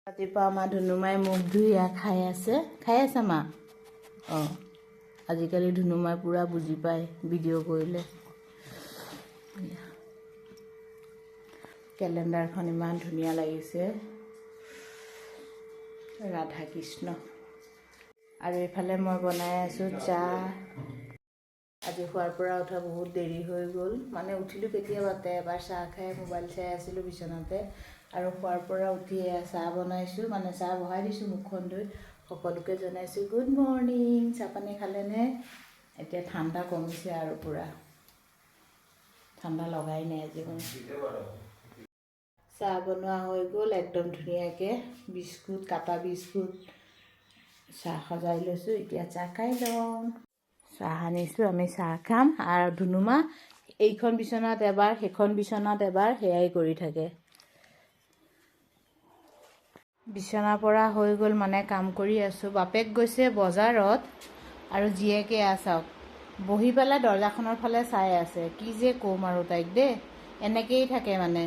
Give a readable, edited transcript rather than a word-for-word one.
ৰাতিপুৱা আমাৰ ধুনুমাই মুখ ধুই খাই আছে মা। অঁ, আজিকালি ধুনুমাই পূৰা বুজি পায় ভিডিঅ' কৰিলে। কেলেণ্ডাৰখন ইমান ধুনীয়া লাগিছে, ৰাধা কৃষ্ণ। আৰু এইফালে মই বনাই আছোঁ চাহ। আজি শোৱাৰ পৰা উঠা বহুত দেৰি হৈ গ'ল, মানে উঠিলোঁ কেতিয়াবাতে, এবাৰ চাহ খাই মোবাইল চাই আছিলোঁ বিচনাতে, আৰু শোৱাৰ পৰা উঠি চাহ বনাইছোঁ, মানে চাহ বহাই দিছোঁ মুখখন ধুই। সকলোকে জনাইছোঁ গুড মৰ্ণিং। চাহপানী খালেনে? এতিয়া ঠাণ্ডা কমিছে আৰু পূৰা, ঠাণ্ডা লগাই নাই আজি মই। চাহ বনোৱা হৈ গ'ল একদম ধুনীয়াকৈ, বিস্কুট কাটা বিস্কুট চাহ সজাই লৈছোঁ। এতিয়া চাহ খাই লওঁ। চাহ আনিছোঁ, আমি চাহ খাম। আৰু ধুনুমা এইখন বিচনাত এবাৰ, সেইখন বিচনাত এবাৰ, সেয়াই কৰি থাকে। বিচনাৰ পৰা হৈ গ'ল, মানে কাম কৰি আছোঁ। বাপেক গৈছে বজাৰত আৰু জীয়েকে চাওক বহি পেলাই দৰ্জাখনৰ ফালে চাই আছে। কি যে ক'ম আৰু তাইক দেই, এনেকেই থাকে মানে।